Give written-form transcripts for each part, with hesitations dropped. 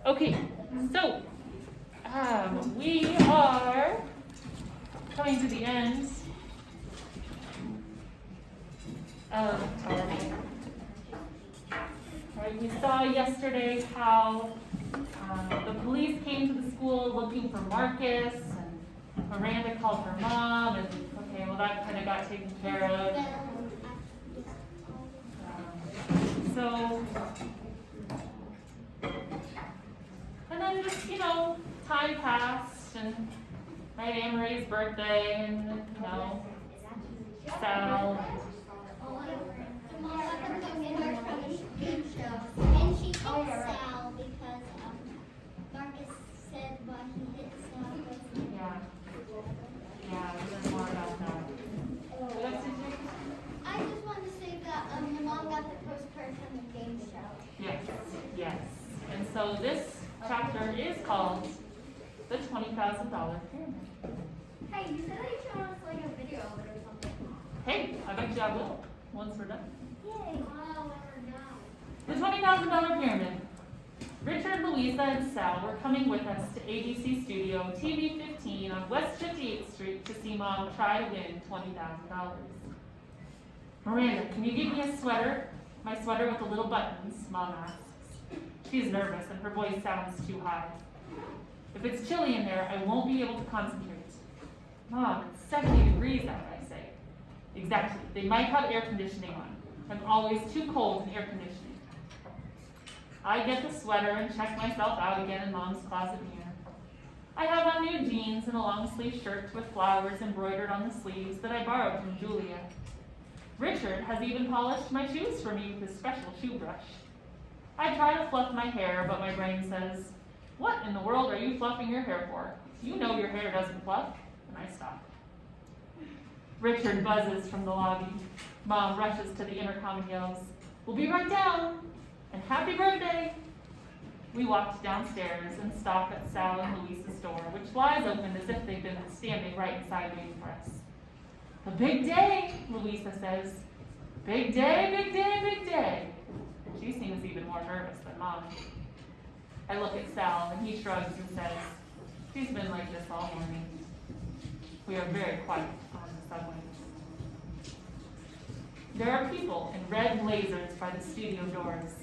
Okay, so we are coming to the end of our meeting. Right, we saw yesterday how the police came to the school looking for Marcus, and Miranda called her mom, and okay, well that kind of got taken care of. And then just, time passed, and right, Anne-Marie's birthday, and, Sal. And she hit Sal because Marcus said why he hit Sal. Yeah, there's more about that. What else did you? I just wanted to say that your mom got the postcard from the game show. Yes. And so this chapter is called The $20,000 Pyramid. Hey, you said that you showed us like a video of it or something. Hey, I bet you I will, once we're done. Yay. Wow, we're done. The $20,000 Pyramid. Richard, Louisa, and Sal were coming with us to ABC Studio TV 15 on West 58th Street to see Mom try to win $20,000. Miranda, can you give me a sweater? My sweater with the little buttons, Mom asks. She's nervous and her voice sounds too high. If it's chilly in there, I won't be able to concentrate. Mom, it's 70 degrees out, I say. Exactly. They might have air conditioning on. I'm always too cold in air conditioning. I get the sweater and check myself out again in Mom's closet mirror. I have on new jeans and a long-sleeve shirt with flowers embroidered on the sleeves that I borrowed from Julia. Richard has even polished my shoes for me with his special shoe brush. I try to fluff my hair, but my brain says, "What in the world are you fluffing your hair for? You know your hair doesn't fluff." And I stop. Richard buzzes from the lobby. Mom rushes to the intercom and yells, "We'll be right down, and happy birthday." We walked downstairs and stop at Sal and Louisa's door, which flies open as if they've been standing right inside waiting for us. "A big day," Louisa says. "Big day, big day, big day." She seems even more nervous than Mom. I look at Sal and he shrugs and says, "She's been like this all morning." We are very quiet on the subway. There are people in red blazers by the studio doors.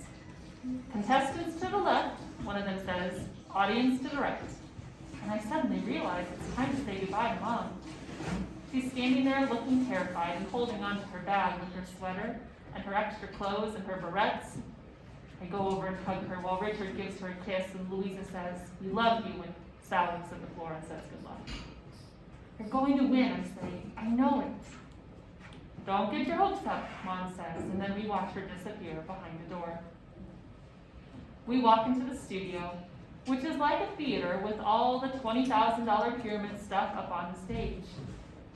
"Contestants to the left," one of them says, "audience to the right." And I suddenly realize it's time to say goodbye to Mom. She's standing there looking terrified and holding onto her bag with her sweater and her extra clothes and her barrettes. I go over and hug her while Richard gives her a kiss and Louisa says, "We love you," when Sal looks at the floor and says good luck. "You're going to win," I say. "I know it." "Don't get your hopes up," Mom says, and then we watch her disappear behind the door. We walk into the studio, which is like a theater with all the $20,000 pyramid stuff up on the stage.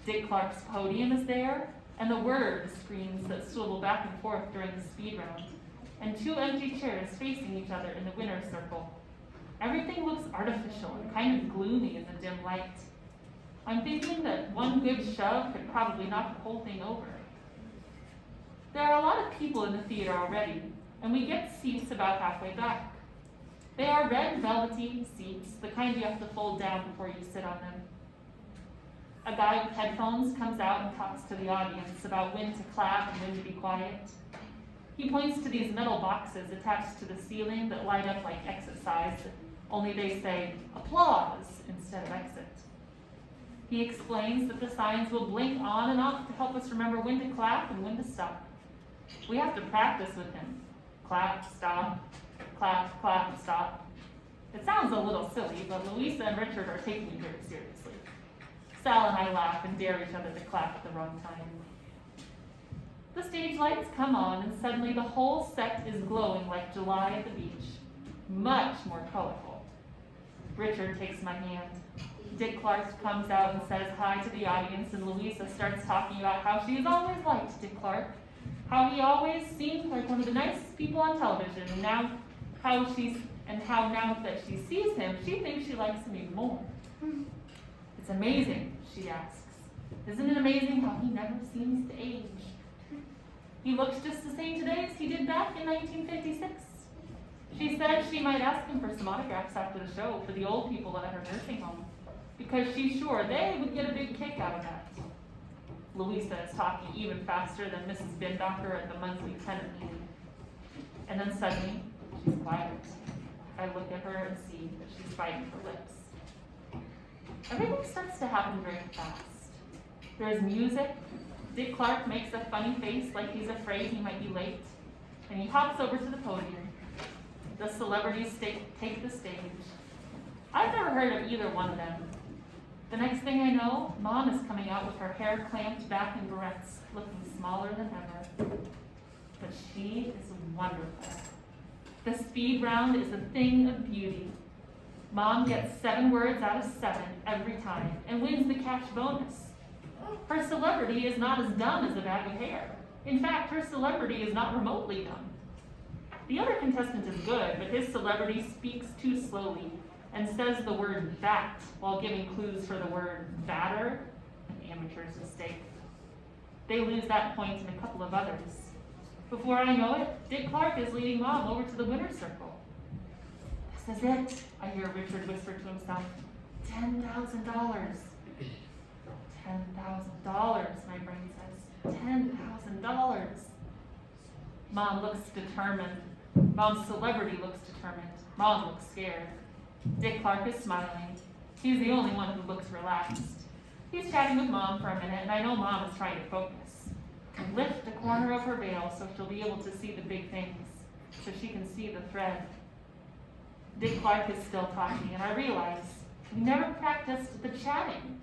Dick Clark's podium is there, and the word screens that swivel back and forth during the speed round, and two empty chairs facing each other in the winner's circle. Everything looks artificial and kind of gloomy in the dim light. I'm thinking that one good shove could probably knock the whole thing over. There are a lot of people in the theater already, and we get seats about halfway back. They are red velvety seats, the kind you have to fold down before you sit on them. A guy with headphones comes out and talks to the audience about when to clap and when to be quiet. He points to these metal boxes attached to the ceiling that light up like exit signs, only they say applause instead of exit. He explains that the signs will blink on and off to help us remember when to clap and when to stop. We have to practice with him. Clap, stop, clap, clap, stop. It sounds a little silly, but Louisa and Richard are taking it very seriously. Sal and I laugh and dare each other to clap at the wrong time. The stage lights come on and suddenly the whole set is glowing like July at the beach. Much more colorful. Richard takes my hand. Dick Clark comes out and says hi to the audience, and Louisa starts talking about how she has always liked Dick Clark, how he always seemed like one of the nicest people on television, and now now that she sees him, she thinks she likes him even more. "It's amazing," she asks. "Isn't it amazing how he never seems to age? He looks just the same today as he did back in 1956. She said she might ask him for some autographs after the show for the old people at her nursing home, because she's sure they would get a big kick out of that. Louisa is talking even faster than Mrs. Bindocker at the monthly tenant meeting. And then suddenly, she's quiet. I look at her and see that she's biting her lips. Everything starts to happen very fast. There's music. Dick Clark makes a funny face like he's afraid he might be late, and he hops over to the podium. The celebrities take the stage. I've never heard of either one of them. The next thing I know, Mom is coming out with her hair clamped back in barrettes, looking smaller than ever. But she is wonderful. The speed round is a thing of beauty. Mom gets 7 words out of 7 every time and wins the cash bonus. Her celebrity is not as dumb as a bag of hair. In fact, her celebrity is not remotely dumb. The other contestant is good, but his celebrity speaks too slowly and says the word that while giving clues for the word batter, an amateur's mistake. They lose that point and a couple of others. Before I know it, Dick Clark is leading Mom over to the winner's circle. This is it, I hear Richard whisper to himself. $10,000. $10,000, my brain says. $10,000. Mom looks determined. Mom's celebrity looks determined. Mom looks scared. Dick Clark is smiling. He's the only one who looks relaxed. He's chatting with Mom for a minute, and I know Mom is trying to focus. Lift a corner of her veil so she'll be able to see the big things, so she can see the thread. Dick Clark is still talking, and I realize we never practiced the chatting.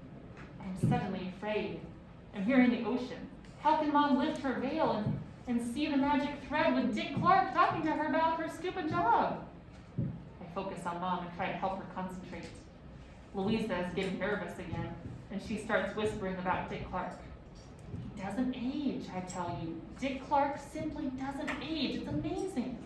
I'm suddenly afraid. I'm here in the ocean. How can Mom lift her veil and see the magic thread with Dick Clark talking to her about her stupid job? I focus on Mom and try to help her concentrate. Louisa is getting nervous again, and she starts whispering about Dick Clark. He doesn't age, I tell you. Dick Clark simply doesn't age. It's amazing.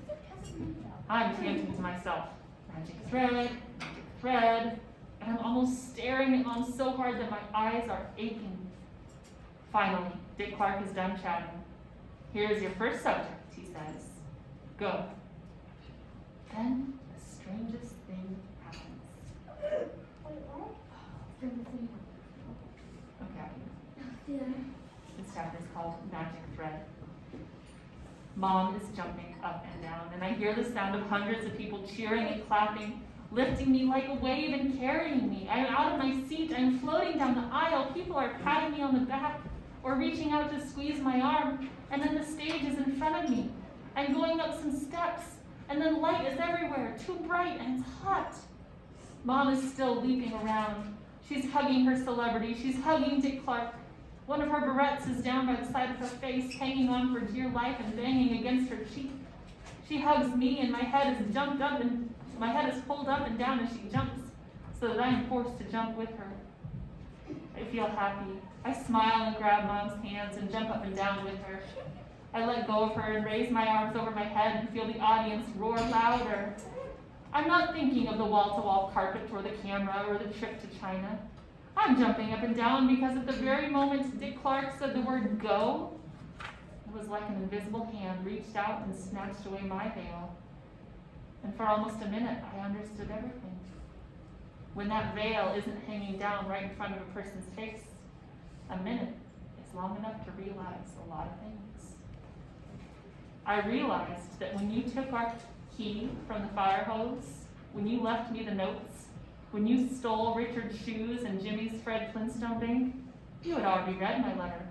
I'm thinking to myself, magic thread, and I'm almost staring at Mom so hard that my eyes are aching. Finally, Dick Clark is done chatting. Here's your first subject, he says. Go. Then the strangest thing happens. Wait, what? Okay, Yeah. this chapter is called Magic Thread. Mom is jumping up and down, and I hear the sound of hundreds of people cheering and clapping, lifting me like a wave and carrying me. I'm out of my seat, I'm floating down the aisle, people are patting me on the back or reaching out to squeeze my arm, and then the stage is in front of me. I'm going up some steps, and then light is everywhere, too bright and it's hot. Mom is still leaping around. She's hugging her celebrity, she's hugging Dick Clark. One of her barrettes is down by the side of her face, hanging on for dear life and banging against her cheek. She hugs me, and my head is jumped up and my head is pulled up and down as she jumps, so that I am forced to jump with her. I feel happy. I smile and grab Mom's hands and jump up and down with her. I let go of her and raise my arms over my head and feel the audience roar louder. I'm not thinking of the wall-to-wall carpet or the camera or the trip to China. I'm jumping up and down because at the very moment Dick Clark said the word go, it was like an invisible hand reached out and snatched away my veil. And for almost a minute, I understood everything. When that veil isn't hanging down right in front of a person's face, a minute is long enough to realize a lot of things. I realized that when you took our key from the fire hose, when you left me the notes, when you stole Richard's shoes and Jimmy's Fred Flintstone ring, you had already read my letter.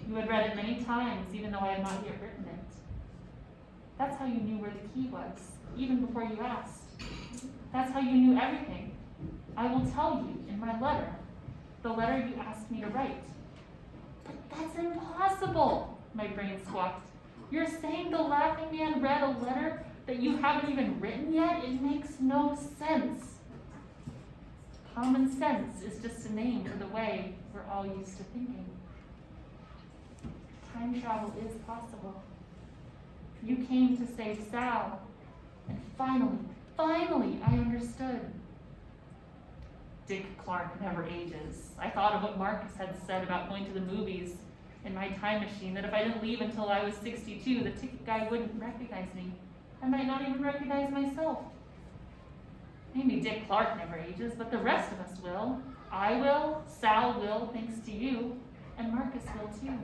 You had read it many times, even though I had not yet written it. That's how you knew where the key was, even before you asked. That's how you knew everything. I will tell you in my letter, the letter you asked me to write. But that's impossible, my brain squawked. You're saying the Laughing Man read a letter that you haven't even written yet? It makes no sense. Common sense is just a name for the way we're all used to thinking. Time travel is possible. You came to save Sal, and finally, I understood. Dick Clark never ages. I thought of what Marcus had said about going to the movies in my time machine, that if I didn't leave until I was 62, the ticket guy wouldn't recognize me. I might not even recognize myself. Maybe Dick Clark never ages, but the rest of us will. I will, Sal will, thanks to you, and Marcus will too.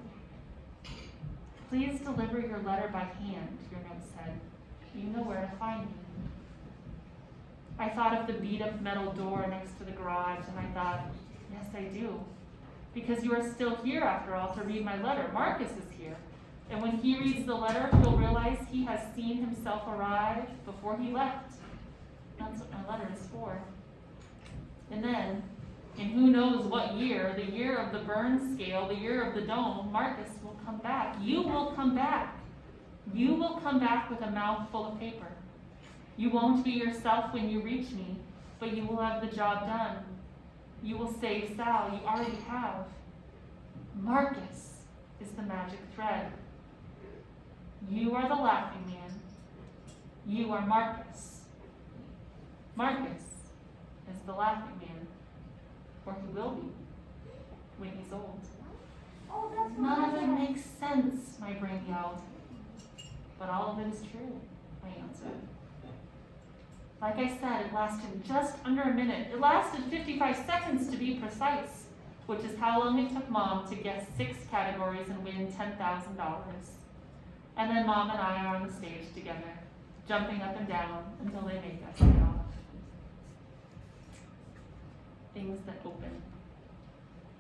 Please deliver your letter by hand, your note said. You know where to find me. I thought of the beat-up metal door next to the garage, and I thought, yes, I do. Because you are still here, after all, to read my letter. Marcus is here. And when he reads the letter, he'll realize he has seen himself arrive before he left. That's what my letter is for. And then, in who knows what year, the year of the burn scale, the year of the dome, Marcus will come back. You will come back. You will come back with a mouth full of paper. You won't be yourself when you reach me, but you will have the job done. You will save Sal. You already have. Marcus is the magic thread. You are the laughing man. You are Marcus. Marcus is the laughing man, or he will be when he's old. Oh, that's None of it makes sense, my brain yelled. But all of it is true, I answered. Like I said, it lasted just under a minute. It lasted 55 seconds to be precise, which is how long it took Mom to guess 6 categories and win $10,000. And then Mom and I are on the stage together, jumping up and down until they make us get off. Things that open.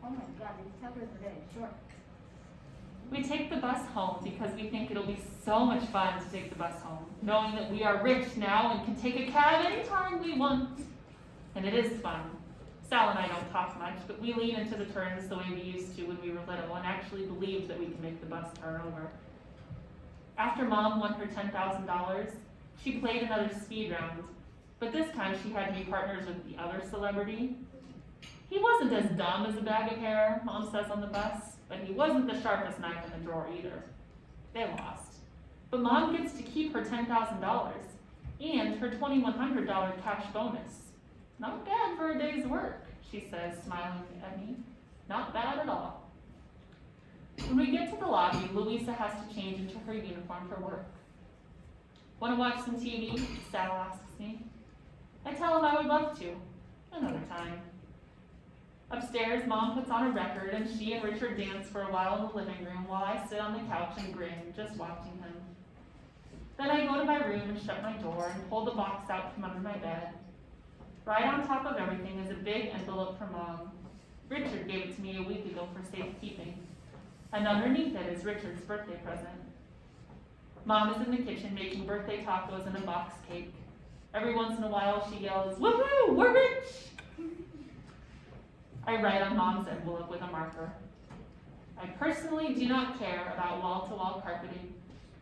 Oh my God, these peppers are getting short. We take the bus home because we think it'll be so much fun to take the bus home, knowing that we are rich now and can take a cab anytime we want. And it is fun. Sal and I don't talk much, but we lean into the turns the way we used to when we were little and actually believed that we can make the bus turn over. After Mom won her $10,000, she played another speed round, but this time she had to be partners with the other celebrity. He wasn't as dumb as a bag of hair, Mom says on the bus, but he wasn't the sharpest knife in the drawer either. They lost. But Mom gets to keep her $10,000 and her $2,100 cash bonus. Not bad for a day's work, she says, smiling at me. Not bad at all. When we get to the lobby, Louisa has to change into her uniform for work. Want to watch some TV? Sal asks me. I tell him I would love to. Another time. Upstairs, Mom puts on a record, and she and Richard dance for a while in the living room while I sit on the couch and grin, just watching him. Then I go to my room and shut my door and pull the box out from under my bed. Right on top of everything is a big envelope from Mom. Richard gave it to me a week ago for safekeeping. And underneath it is Richard's birthday present. Mom is in the kitchen making birthday tacos and a box cake. Every once in a while she yells, "Woohoo, we're rich!" I write on Mom's envelope with a marker. I personally do not care about wall-to-wall carpeting.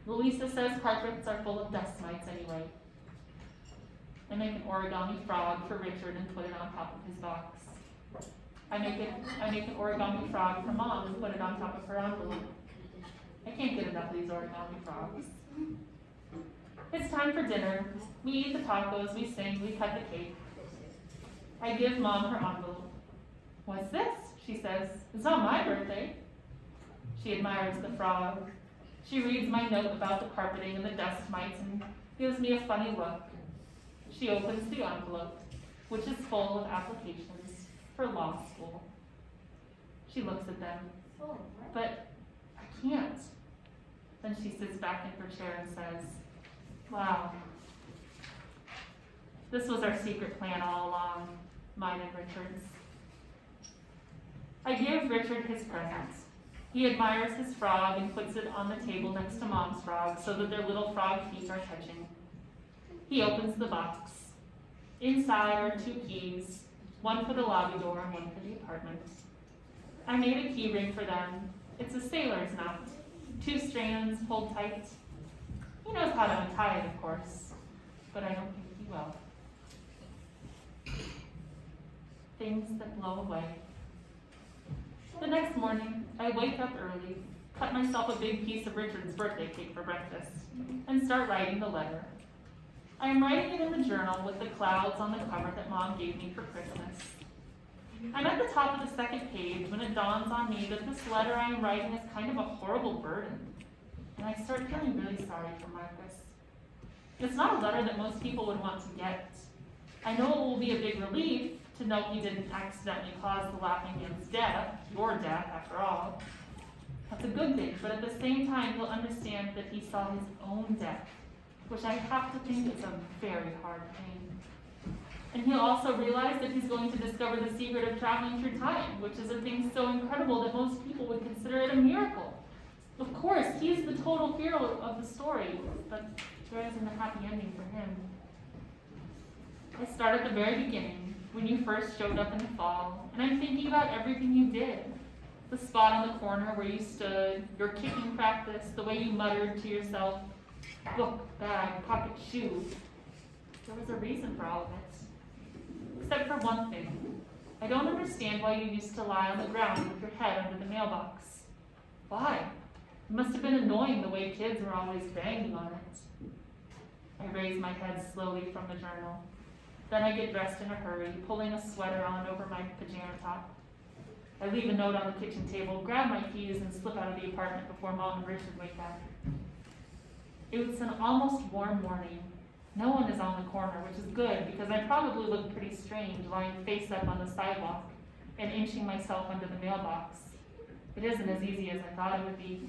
Louisa says carpets are full of dust mites anyway. I make an origami frog for Richard and put it on top of his box. I make an origami frog for Mom and put it on top of her envelope. I can't get enough of these origami frogs. It's time for dinner. We eat the tacos, we sing, we cut the cake. I give Mom her envelope. What's this? She says. It's not my birthday. She admires the frog. She reads my note about the carpeting and the dust mites and gives me a funny look. She opens the envelope, which is full of applications for law school. She looks at them. But I can't. Then she sits back in her chair and says, wow. This was our secret plan all along, mine and Richard's. I give Richard his present. He admires his frog and puts it on the table next to Mom's frog so that their little frog feet are touching. He opens the box. Inside are 2 keys, one for the lobby door and one for the apartment. I made a key ring for them. It's a sailor's knot, 2 strands pulled tight. He knows how to untie it, of course, but I don't think he will. Things that blow away. The next morning, I wake up early, cut myself a big piece of Richard's birthday cake for breakfast, and start writing the letter. I am writing it in the journal with the clouds on the cover that Mom gave me for Christmas. I'm at the top of the 2nd page when it dawns on me that this letter I am writing is kind of a horrible burden, and I start feeling really sorry for Marcus. It's not a letter that most people would want to get. I know it will be a big relief to know he didn't accidentally cause the laughing man's death, your death after all. That's a good thing, but at the same time, he'll understand that he saw his own death, which I have to think is a very hard thing. And he'll also realize that he's going to discover the secret of traveling through time, which is a thing so incredible that most people would consider it a miracle. Of course, he's the total hero of the story, but there isn't a happy ending for him. I start at the very beginning, when you first showed up in the fall, and I'm thinking about everything you did. The spot on the corner where you stood, your kicking practice, the way you muttered to yourself, book, bag, pocket, shoe. There was a reason for all of it. Except for one thing. I don't understand why you used to lie on the ground with your head under the mailbox. Why? It must have been annoying the way kids were always banging on it. I raise my head slowly from the journal. Then I get dressed in a hurry, pulling a sweater on over my pajama top. I leave a note on the kitchen table, grab my keys, and slip out of the apartment before Mom and Richard wake up. It was an almost warm morning. No one is on the corner, which is good because I probably look pretty strange lying face up on the sidewalk and inching myself under the mailbox. It isn't as easy as I thought it would be.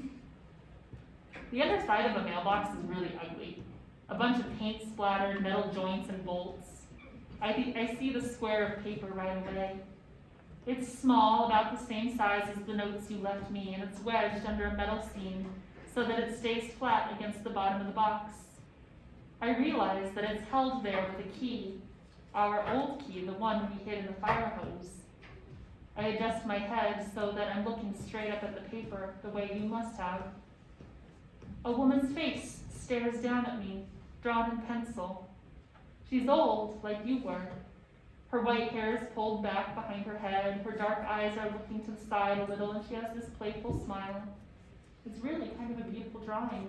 The other side of a mailbox is really ugly. A bunch of paint splattered, metal joints and bolts. I see the square of paper right away. It's small, about the same size as the notes you left me, and it's wedged under a metal seam so that it stays flat against the bottom of the box. I realize that it's held there with a key, our old key, the one we hid in the fire hose. I adjust my head so that I'm looking straight up at the paper, the way you must have. A woman's face stares down at me, drawn in pencil. She's old, like you were. Her white hair is pulled back behind her head, her dark eyes are looking to the side a little, and she has this playful smile. It's really kind of a beautiful drawing.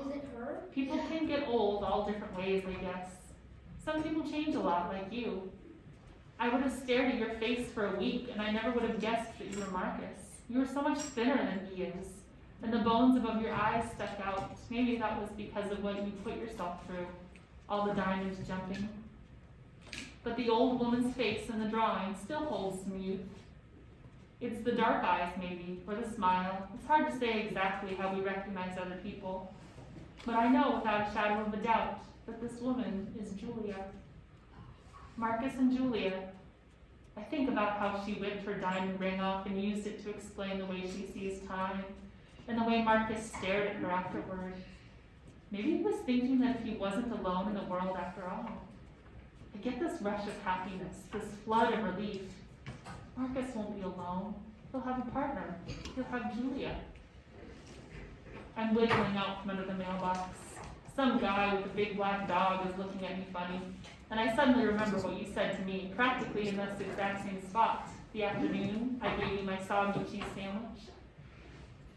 Is it her? People can get old all different ways, I guess. Some people change a lot, like you. I would have stared at your face for a week, and I never would have guessed that you were Marcus. You were so much thinner than he is, and the bones above your eyes stuck out. Maybe that was because of what you put yourself through, all the diamonds jumping. But the old woman's face in the drawing still holds some youth. It's the dark eyes, maybe, or the smile. It's hard to say exactly how we recognize other people. But I know without a shadow of a doubt that this woman is Julia. Marcus and Julia. I think about how she whipped her diamond ring off and used it to explain the way she sees time, and the way Marcus stared at her afterward. Maybe he was thinking that if he wasn't alone in the world after all. I get this rush of happiness, this flood of relief. Marcus won't be alone. He'll have a partner. He'll have Julia. I'm wiggling out from under the mailbox. Some guy with a big black dog is looking at me funny, and I suddenly remember what you said to me, practically in this exact same spot. The afternoon I gave you my soggy cheese sandwich.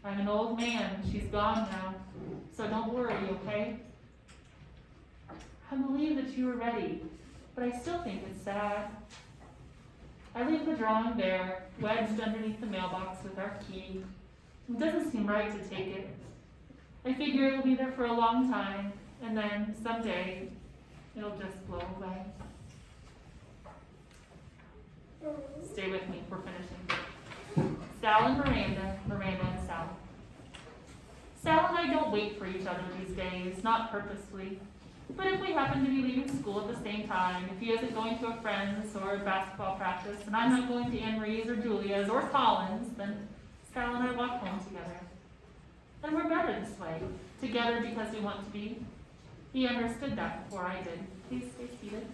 I'm an old man. She's gone now, so don't worry, okay? I believe that you were ready, but I still think it's sad. I leave the drawing there, wedged underneath the mailbox with our key. It doesn't seem right to take it. I figure it'll be there for a long time, and then someday it'll just blow away. Stay with me, we're finishing. Sal and Miranda, Miranda and Sal. Sal and I don't wait for each other these days, not purposely. But if we happen to be leaving school at the same time, if he isn't going to a friend's or a basketball practice, and I'm not going to Anne Marie's or Julia's or Colin's, then Sal and I walk home together. And we're better this way, together because we want to be. He understood that before I did. Please stay seated.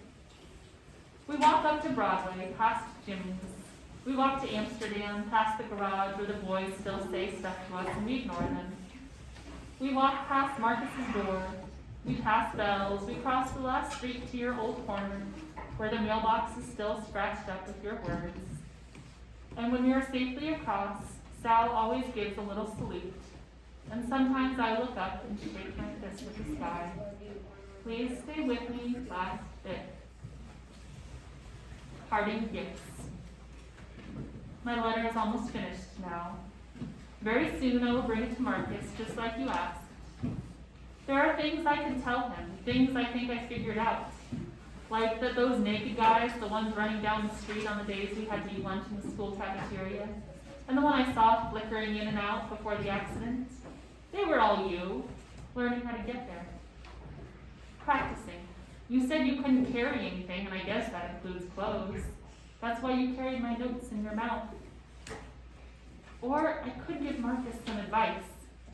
We walk up to Broadway, past Jimmy's. We walk to Amsterdam, past the garage where the boys still say stuff to us and we ignore them. We walk past Marcus's door. We pass Bell's. We cross the last street to your old corner, where the mailbox is still scratched up with your words. And when we are safely across, Sal always gives a little salute. And sometimes I look up and shake my fist at the sky. Please stay with me, last bit. Parting gifts. My letter is almost finished now. Very soon I will bring it to Marcus, just like you asked. There are things I can tell him, things I think I figured out. Like that those naked guys, the ones running down the street on the days we had to eat lunch in the school cafeteria, and the one I saw flickering in and out before the accident, they were all you, learning how to get there. Practicing. You said you couldn't carry anything, and I guess that includes clothes. That's why you carried my notes in your mouth. Or I could give Marcus some advice.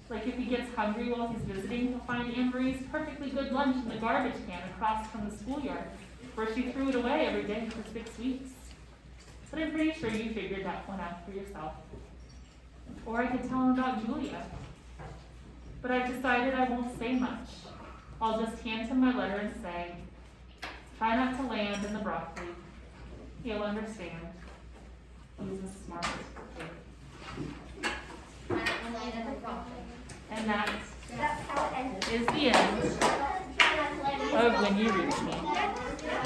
Like if he gets hungry while he's visiting, he'll find Anne-Marie's perfectly good lunch in the garbage can across from the schoolyard, where she threw it away every day for 6 weeks. But I'm pretty sure you figured that one out for yourself. Or I could tell him about Julia. But I've decided I won't say much. I'll just hand him my letter and say, try not to land in the broccoli. He'll understand. He's a smart kid. And that That's how it ended. is the end of When You Reach Me.